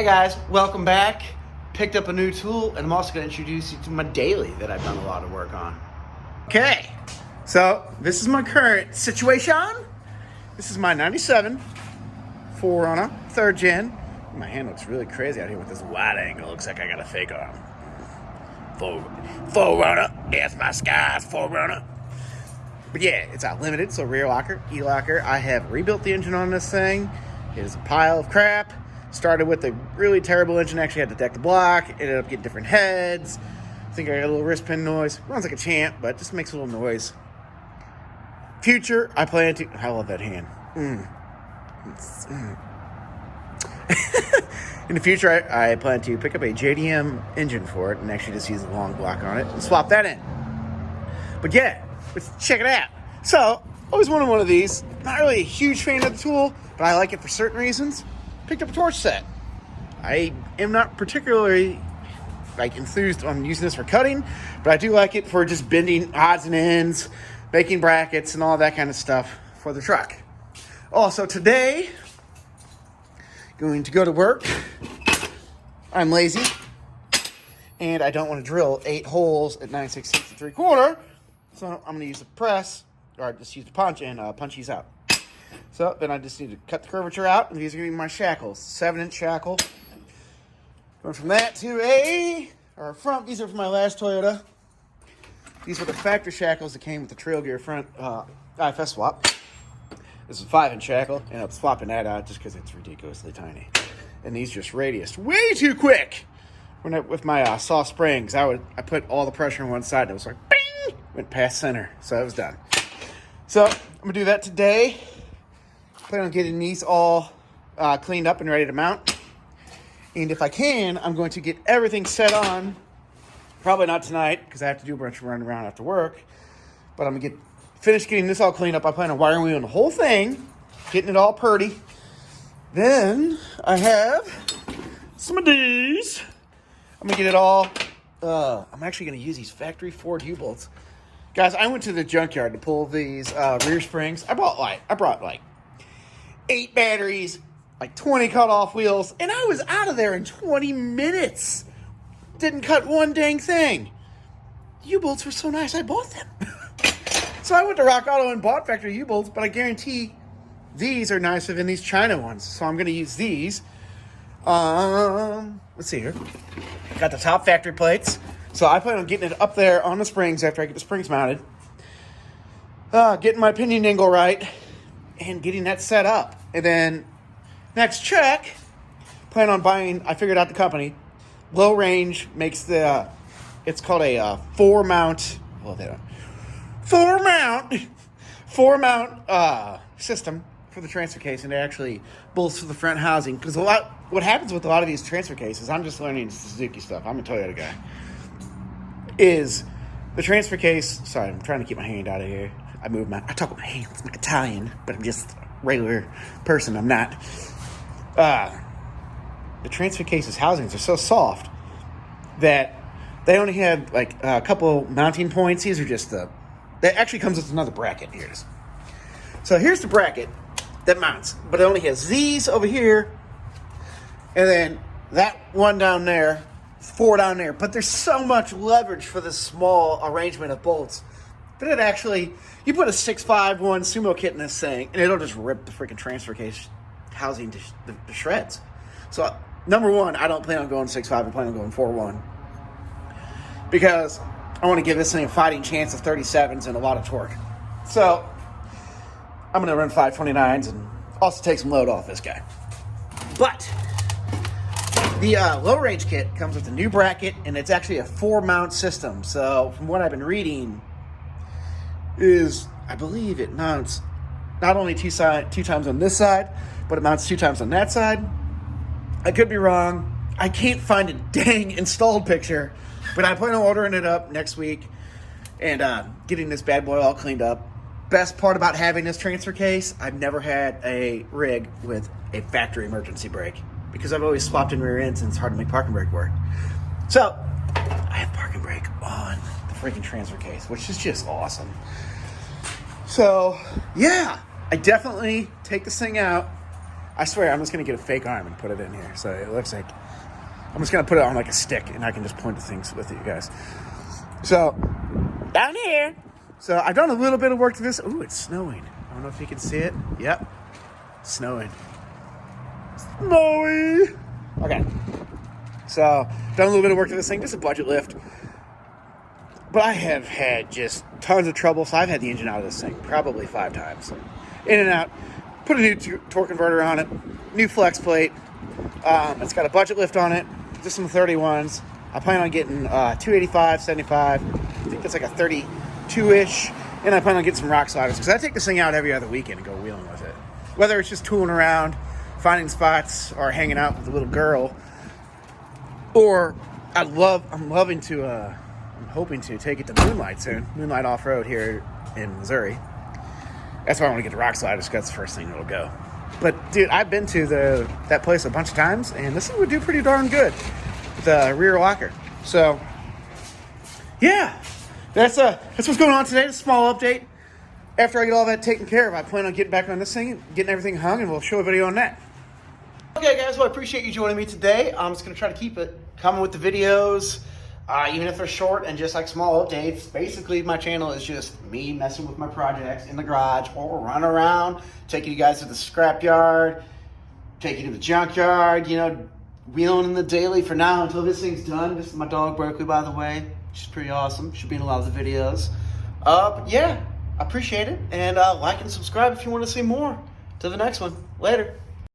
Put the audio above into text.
Hey guys, welcome back. Picked up a new tool, and I'm also going to introduce you to my daily that I've done a lot of work on. Okay, so this is my current situation. This is my 97 4Runner, 3rd gen. My hand looks really crazy out here with this wide angle. Looks like I got a fake arm. 4Runner, that's my skies, 4Runner. But yeah, it's out limited, so rear locker, E-locker. I have rebuilt the engine on this thing. It is a pile of crap. Started with a really terrible engine, actually had to deck the block, ended up getting different heads. I think I got a little wrist pin noise. Runs like a champ, but just makes a little noise. Future, I plan to... I love that hand. In the future, I plan to pick up a JDM engine for it and actually just use a long block on it and swap that in. But yeah, let's check it out. So, always wanted one of these. Not really a huge fan of the tool, but I like it for certain reasons. Picked up a torch set. I am not particularly enthused on using this for cutting, but I do like it for just bending odds and ends, making brackets, and all that kind of stuff for the truck. Also today, going to go to work. I'm lazy, and I don't want to drill 8 holes at 9/16 3/4, so I'm going to use the press, or just use the punch and punch these out. So then I just need to cut the curvature out, and these are going to be my shackles. 7-inch shackle. Going from that to these are from my last Toyota. These were the factory shackles that came with the Trail Gear front IFS swap. This is a 5-inch shackle, and I'm swapping that out just because it's ridiculously tiny. And these just radiused way too quick. With my saw springs, I put all the pressure on one side, and it was like, bing! Went past center, so it was done. So I'm going to do that today. Plan on getting these all cleaned up and ready to mount. And if I can, I'm going to get everything set on. Probably not tonight, because I have to do a bunch of running around after work. But I'm going to finish getting this all cleaned up. I plan on wiring wheeling the whole thing, getting it all purdy. Then I have some of these. I'm going to get it all. I'm actually going to use these factory Ford U-bolts. Guys, I went to the junkyard to pull these rear springs. I brought 8 batteries, 20 cut-off wheels, and I was out of there in 20 minutes. Didn't cut one dang thing. U-bolts were so nice, I bought them. So I went to Rock Auto and bought factory U-bolts, but I guarantee these are nicer than these China ones. So I'm going to use these. Let's see here. Got the top factory plates. So I plan on getting it up there on the springs after I get the springs mounted. Getting my pinion angle right. And getting that set up. And then next check, plan on buying, I figured out the company. Low Range makes it's called a 4-mount system for the transfer case, and it actually bolts to the front housing. Because what happens with a lot of these transfer cases, I'm just learning Suzuki stuff, I'm a Toyota guy, is the transfer case, sorry, I'm trying to keep my hand out of here. I talk with my hands. I'm Italian, but I'm just a regular person. I'm not. The transfer cases housings are so soft that they only have a couple mounting points. These are just that actually comes with another bracket. Here it is. So here's the bracket that mounts, but it only has these over here, and then that one down there, 4 down there. But there's so much leverage for this small arrangement of bolts. But it actually, you put a 6.5 sumo kit in this thing, and it'll just rip the freaking transfer case housing to shreds. So, number one, I don't plan on going 6.5. I plan on going 4.1. Because I want to give this thing a fighting chance of 37s and a lot of torque. So, I'm going to run 529s and also take some load off this guy. But, the low range kit comes with a new bracket, and it's actually a 4-mount system. So, from what I've been reading, I believe it mounts not only two times on this side, but it mounts 2 times on that side. I could be wrong. I can't find a dang installed picture, but I plan on ordering it up next week and getting this bad boy all cleaned up. Best part about having this transfer case, I've never had a rig with a factory emergency brake because I've always swapped in rear ends and it's hard to make parking brake work. So, I have parking brake on the freaking transfer case, which is just awesome. So, yeah, I definitely take this thing out, I swear I'm just going to get a fake arm and put it in here. So it looks like I'm just going to put it on like a stick and I can just point to things with you guys. So down here. So I've done a little bit of work to this. Ooh, it's snowing. I don't know if you can see it. Yep. Snowing. Snowy. Okay. So done a little bit of work to this thing. Just a budget lift. But I have had just tons of trouble. So I've had the engine out of this thing probably 5 times. In and out. Put a new torque converter on it. New flex plate. It's got a budget lift on it. Just some 31s. I plan on getting 285, 75. I think that's like a 32-ish. And I plan on getting some rock sliders. Because I take this thing out every other weekend and go wheeling with it. Whether it's just tooling around, finding spots, or hanging out with a little girl. Or I'm hoping to take it to Moonlight soon. Moonlight Off-Road here in Missouri. That's why I want to get the rock sliders, because that's the first thing that'll go. But, dude, I've been to that place a bunch of times, and this thing would do pretty darn good with the rear locker. So, yeah, that's what's going on today. A small update. After I get all that taken care of, I plan on getting back on this thing, getting everything hung, and we'll show a video on that. Okay, guys, well, I appreciate you joining me today. I'm just going to try to keep it coming with the videos. Even if they're short and just like small updates. Basically, my channel is just me messing with my projects in the garage or run around, taking you guys to the scrapyard, taking you to the junkyard, you know, wheeling in the daily for now until this thing's done. This is my dog, Berkeley, by the way. She's pretty awesome. She'll be in a lot of the videos. But yeah, I appreciate it. And like and subscribe if you want to see more. Till the next one. Later.